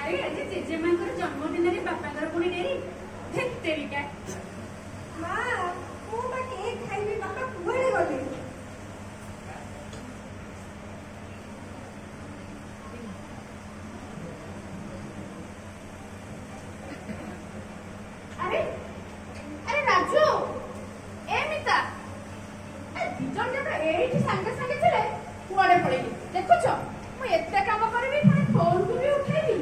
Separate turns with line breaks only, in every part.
ଆରେ ଆଜି ଜେଜେମାଙ୍କର ଜନ୍ମଦିନରେ ବାପାଙ୍କର ପୁଣି ଡେରି ତେରିକା।
ମା ମୁଁ ବା କେକ୍ ଖାଇବି, ବାପା କୁଆଡେ ଗଲେ?
ଆରେ ଆରେ ରାଜୁ, ଏ ମିତା, ଦି ଜଣ ଯାକ ଏଇଠି ସାଙ୍ଗେ ସାଙ୍ଗେ ଥିଲେ କୁଆଡେ ପଳେଇଲି ଦେଖୁଛ? ମୁଁ ଏତେ କାମ କରିବି ପୁଣି ଫୋନକୁ ବି ଉଠେଇବି।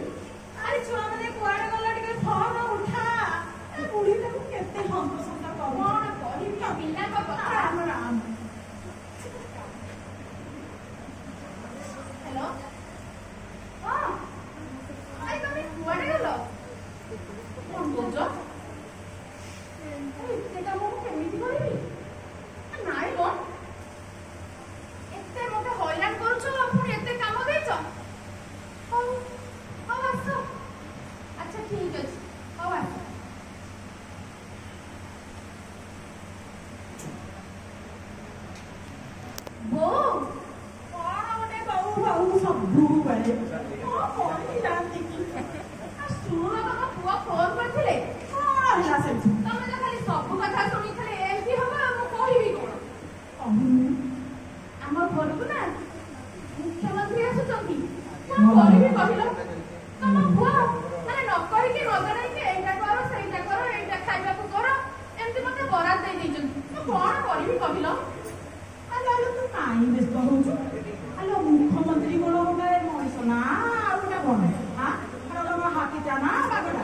ଆରେ ଛୁଆ ମାନେ କୁଆଡେ ଗଲା, ଟିକେ ଫୋନ ଉଠା। ବୁଢୀ ତାକୁ କେତେ ହନ୍ତସନ୍ତ କରୁ।
କଣ କହିବି ପିଲାଙ୍କ କଥା। ହ୍ୟାଲୋ, ହଁ ଆରେ ତମେ କୁଆଡେ ଗଲ? କଣ କହୁଛ? ଏତେ କାମ ମୁଁ କେମିତି କରିବି? ନାଇଁ ମ, ଏତେ ମତେ ହଇରାଣ କରୁଛ, ପୁଣି ଏତେ କାମ ଦେଇଛ। ହଉ ହଉ ଆସ। ଆଚ୍ଛା ଠିକ ଅଛି, ହଉ ଆସ। ବୋଉ
କଣ ଗୋଟେ ବୋଉ ବୋଉ ସବୁବେଳେ କଣ କରିକି ଯାଆନ୍ତି କି?
ଶୁଣ, ତମ ପୁଅ ଫୋନ କରିଥିଲେ।
କଣ ହେଲା ସେଠି?
ତମେ ତ ଖାଲି ସବୁ କଥା ଶୁଣିଥିଲେ, ଏମିତି ହବ ଆଉ ମୁଁ କହିବି କଣ?
କହୁନୁ।
ଆମ ଘରକୁ ନା ମୁଖ୍ୟମନ୍ତ୍ରୀ ଆସୁଛନ୍ତି। କଣ କରିବି କହିଲ? ତମ ପୁଅ ମାନେ ନ କହିକି ନ ଜଣେଇକି ଏଇଟା କର ସେଇଟା କର, ଏଇଟା ଖାଇବାକୁ କର, ଏମିତି ମତେ ବରାଦ ଦେଇ ଦେଇଛନ୍ତି। ମୁଁ କଣ କରିବି କହିଲ?
ଆଲୋ ତୁ କାହିଁ ବ୍ୟସ୍ତ ହଉଛୁ? ଆଲୋ ମୁଖ୍ୟମନ୍ତ୍ରୀ କଣ ଗୋଟେ ମଣିଷ ନା ଆଉ ଗୋଟେ କଣ? ହାତୀଟା ନା ବାଘଟା?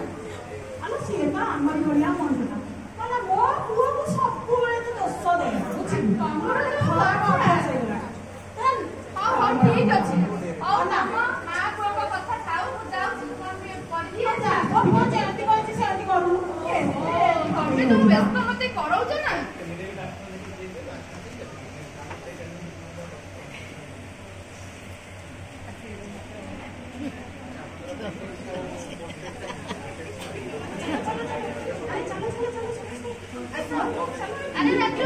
ଆଲୋ ସିଏ ତ ଆମରି ଭଳିଆ ମଣିଷଟା। ମାନେ ମୋ ପୁଅକୁ ସବୁବେଳେ ତୁ ଦୋଷ ଦେ, ବୁଝିଲୁ?
ତମର ଯୋଉ
ଖରାପ
କଥା।
ଅଭ୍ୟାସ ହେଇଗଲା।
ହଉ ହଉ ଠିକ ଅଛି। ହଉ ତମ ମା ପୁଅଙ୍କ କଥା ଥାଉ, ମୁଁ ଯାଉଛି କଣ ଟିକେ କରିଦିଏ।
ପୁଅ ଯେମିତି କହିଛି ସେମିତି କରୁନୁ।
ତମେ ଯୋଉ ବ୍ୟସ୍ତ ମତେ କରଉଛ ନା। আরে রাজু,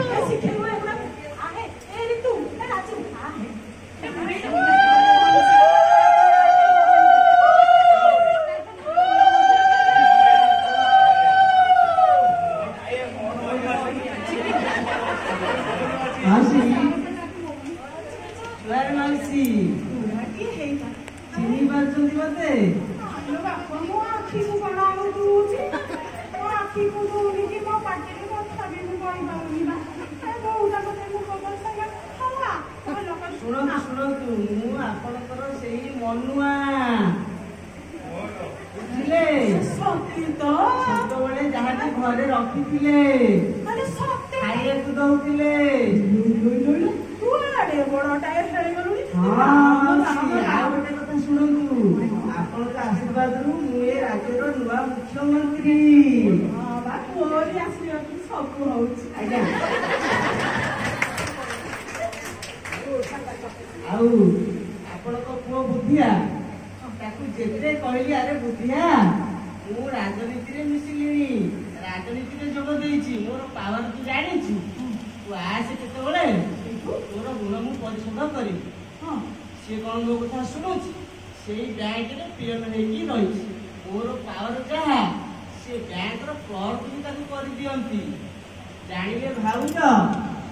ଚିହ୍ନି ପାରୁଛନ୍ତି ମତେ? ବାପା ମୋ ଆଖିକୁ କଣ ଆଉ ଦଉଛି? ମୋ ଆଖିକୁ ଦଉନି କି ମୋ ପାଟିରେ କଥା ବି ମୁଁ କହିପାରୁନି ବା। ବୋଉଟା ମତେ ମୁଁ ଖବର ସାଙ୍ଗେ
ଶୁଣନ୍ତୁ ଶୁଣନ୍ତୁ, ମୁଁ ଆପଣଙ୍କର ସେଇ ମନୁଆ, ବୁଝିଲେ? ଛୋଟବେଳେ ଯାହାକି ଘରେ ରଖିଥିଲେ, ଖାଇବାକୁ ଦଉଥିଲେ।
ବଡଟାଏ ଖେଳିଗଲୁଣି।
ଆଉ ଗୋଟେ କଥା ଶୁଣନ୍ତୁ, ଆପଣଙ୍କ ଆଶୀର୍ବାଦରୁ ମୁଁ ଏ ରାଜ୍ୟର ନୂଆ ମୁଖ୍ୟମନ୍ତ୍ରୀ।
ସବୁ ହଉଛି।
ଆଜ୍ଞା। ଆଉ ଆପଣଙ୍କ ପୁଅ ବୁଦ୍ଧିଆ, ତାକୁ ଯେତେ କହିଲି ଆରେ ବୁଦ୍ଧିଆ ମୁଁ ରାଜନୀତିରେ ମିଶିଲିଣି, ରାଜନୀତିରେ ଯୋଗ ଦେଇଛି, ମୋର ପାୱାର ତୁ ଜାଣିଛୁ, ତୁ ଆସେ କେତେବେଳେ ତୋର ଋଣ ମୁଁ ପରିଶୋଧ କରିବି। ହଁ, ସିଏ କଣ ମୋ କଥା ଶୁଣୁଛି? ସେଇ ବ୍ୟାଙ୍କରେ ପିଅନ ହେଇକି ରହିଛି। ମୋର ପାୱାର ଯାହା, ସେ ବ୍ୟାଙ୍କର କ୍ଲର୍କ ବି ତାକୁ କରିଦିଅନ୍ତି। ଜାଣିଲେ ଭାଉଜ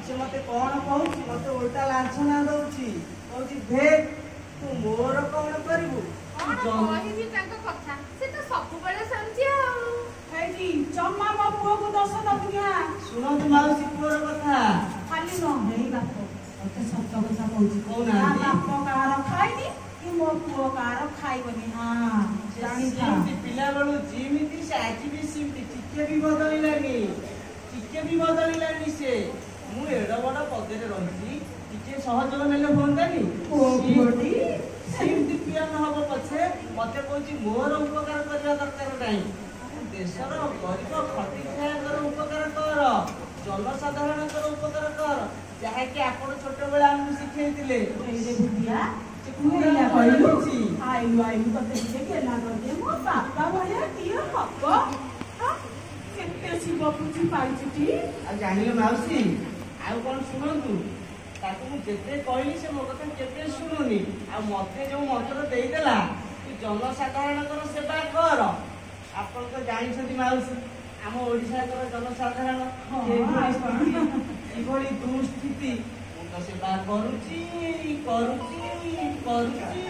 ସେ ମତେ କଣ କହୁଛି? ମତେ ଓଲଟା ଲାଞ୍ଛନା ଦଉଛି, କହୁଛି ଭେଟ ତୁ ମୋର କଣ କରିବୁ?
କଣ କହିବି ତାଙ୍କ କଥା? ସେ ତ ସବୁବେଳେ ସେମିତି ଆଉ।
ହେଇଟି ଜମା ମୋ ପୁଅକୁ ଦୋଷ ଦବୁନି।
ଶୁଣନ୍ତୁ ମାଉସୀ ପୁଅର କଥା।
ଖାଲି ନ ହେଇ ବାପ ମତେ ସତ କଥା କହୁଛି।
କହୁନାହାନ୍ତି।
ବାପ କାହାର ଖାଇନି କି ମୋ ପୁଅ କାହାର ଖାଇବନି।
ସେମିତି ପିଲାବେଳୁ ଯେମିତି ସେ ଆଜି ବି ସେମିତି, ଟିକେ ବି ବଦଳିଲାନି, ଟିକେ ବି ବଦଳିଲାନି ସେ। ମୁଁ ଏଡ ବଡ ପଦରେ ରହିଛି, ଟିକେ ସହଯୋଗ ନେଲେ ହୁଅନ୍ତାନି? ସେମିତି ପିଅନ ହବ ପଛେ ମତେ କହୁଛି ମୋର ଉପକାର କରିବା ଦରକାର ନାହିଁ। ଦେଶର ଗରିବ ଖଟିଖାଙ୍କର ଉପକାର କର, ଜନସାଧାରଣଙ୍କର ଉପକାର କର, ଯାହାକି ଆପଣ ଛୋଟବେଳେ ଆମକୁ ଶିଖେଇଥିଲେ। ଜାଣିଲେ ମାଉସୀ, ଆଉ କଣ ଶୁଣନ୍ତୁ, ତାକୁ ମୁଁ ଯେତେ କହିଲି ସେ ମୋ କଥା କେବେ ଶୁଣୁନି। ଆଉ ମତେ ଯୋଉ ମନ୍ତ୍ର ଦେଇଦେଲା, ତୁ ଜନସାଧାରଣଙ୍କର ସେବା କର। ଆପଣ ତ ଜାଣିଛନ୍ତି ମାଉସୀ, ଆମ ଓଡ଼ିଶାର ଜନସାଧାରଣ କିଭଳି ଦୁଃସ୍ଥିତି। ମୁଁ ତ ସେବା କରୁଛି କରୁଛି କରୁଛି।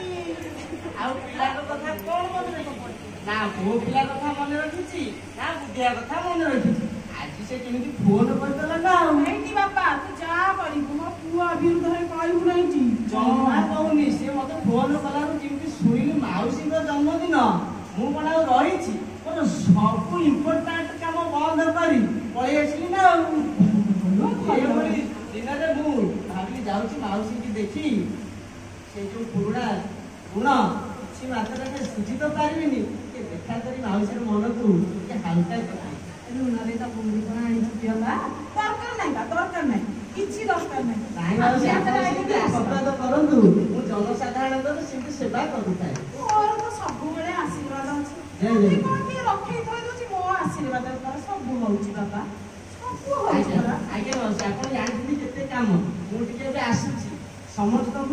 ଆଉ ପିଲାଙ୍କ କଥା କଣ ମନେ ରଖିଛି? ନା ମୋ ପିଲା କଥା ମନେ ରଖିଛି, ନା ବୁଦ୍ଧିଆ କଥା ମନେ ରଖିଛି। ଆଜି ସେ କେମିତି ଫୋନ କରିଦେଲା ନା ଆଉ।
ହେଇଟି ବାପା ତୁ ଯାହା କରିବୁ, ମୋ ପୁଅ ବିରୁଦ୍ଧରେ କହିବୁ ନାହିଁ।
ଜମା କହୁନି। ସେ ମତେ ଫୋନ କଲାରୁ କେମିତି ଶୁଣିଲି ମାଉସୀଙ୍କ ଜନ୍ମଦିନ। ମୁଁ କଣ ଆଉ ରହିଛି? ମୋର ସବୁ ଇମ୍ପୋର୍ଟାଣ୍ଟ କାମ ବନ୍ଦ କରି ପଳେଇ ଆସିଲି ନା ଆଉ। ଏଇଭଳି ଦିନରେ ମୁଁ ଭାବିଲି ଯାଉଛି ମାଉସୀକି ଦେଖି ସେ ଯୋଉ ପୁରୁଣା ଗୁଣ କିଛି ମାତ୍ରାରେ ସୁଝି ତ ପାରିବିନି, ଟିକେ ଦେଖା କରି ମାଉସୀର ମନକୁ ଟିକେ ହାଲକା କରି।
ଲୁଣରେ ତା ବୁନ୍ଦି କଣ ଆଣିଛୁ ପିଅବା? ଦରକାର ନାହିଁ ବା, ଦରକାର ନାହିଁ, କିଛି ଦରକାର ନାହିଁ।
ନାଇଁ ମାଉସୀ, ଆପଣ ସେମିତି ଆଶୀର୍ବାଦ କରନ୍ତୁ। ମୁଁ ଜନସାଧାରଣଙ୍କର ସେମିତି ସେବା କରୁଥାଏ।
ମୋର ତ ସବୁବେଳେ ଆଶୀର୍ବାଦ ଅଛି।
ଜୟ
ତତେ
ଜୟ।
କଣ କିଏ ରଖେଇ ଥୋଇ ଦଉଛି? ମୋ ଆଶୀର୍ବାଦ ଦ୍ୱାରା ସବୁ ହଉଛି ବାପା, ସବୁ ହଉଛି
ଆଜ୍ଞା
ପରା।
ଆଜ୍ଞା ମାଉସୀ, ଆପଣ ଜାଣିଛନ୍ତି କେତେ କାମ। ମୁଁ ଟିକେ ଏବେ ଆସୁଛି ସମସ୍ତଙ୍କୁ